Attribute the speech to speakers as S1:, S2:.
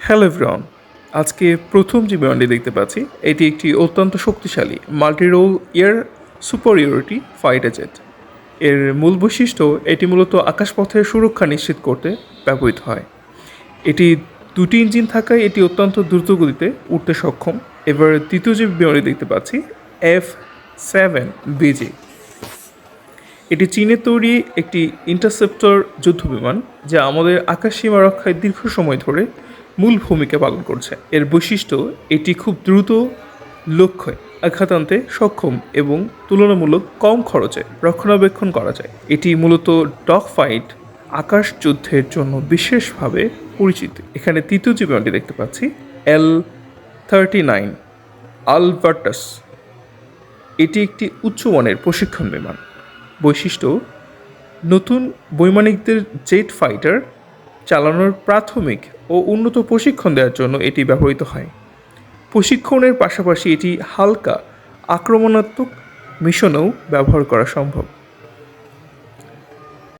S1: Hello everyone, আজকে প্রথম যে বিমানটি দেখতে পাচ্ছি এটি একটি অত্যন্ত শক্তিশালী multi role air superiority fighter jet. এর মূল বৈশিষ্ট্য এটি মূলত আকাশপথের সুরক্ষা নিশ্চিত করতে ব্যবহৃত হয়। এটি দুটি ইঞ্জিন থাকায় এটি অত্যন্ত দ্রুতগতিতে উঠতে সক্ষম। এবার দ্বিতীয় যে বিমানটি দেখতে পাচ্ছি F-7BG। এটি চীনের তৈরি একটি ইন্টারসেপ্টর যুদ্ধবিমান যা আমাদের আকাশ সীমা রক্ষায় দীর্ঘ সময় ধরে মূল ভূমিকা পালন করছে। এর বৈশিষ্ট্য এটি খুব দ্রুত লক্ষ্যে আঘাত আনতে সক্ষম এবং তুলনামূলক কম খরচে রক্ষণাবেক্ষণ করা যায়। এটি মূলত ডগ ফাইট আকাশ যুদ্ধের জন্য বিশেষভাবে পরিচিত। এখানে তৃতীয় যে বিমানটি দেখতে পাচ্ছি L-39 আলবার্টাস। এটি একটি উচ্চমানের প্রশিক্ষণ বিমান। বৈশিষ্ট্য নতুন বৈমানিকদের জেট ফাইটার চালানোর প্রাথমিক ও উন্নত প্রশিক্ষণ দেওয়ার জন্য এটি ব্যবহৃত হয়। প্রশিক্ষণের পাশাপাশি এটি হালকা আক্রমণাত্মক মিশনেও ব্যবহার করা সম্ভব।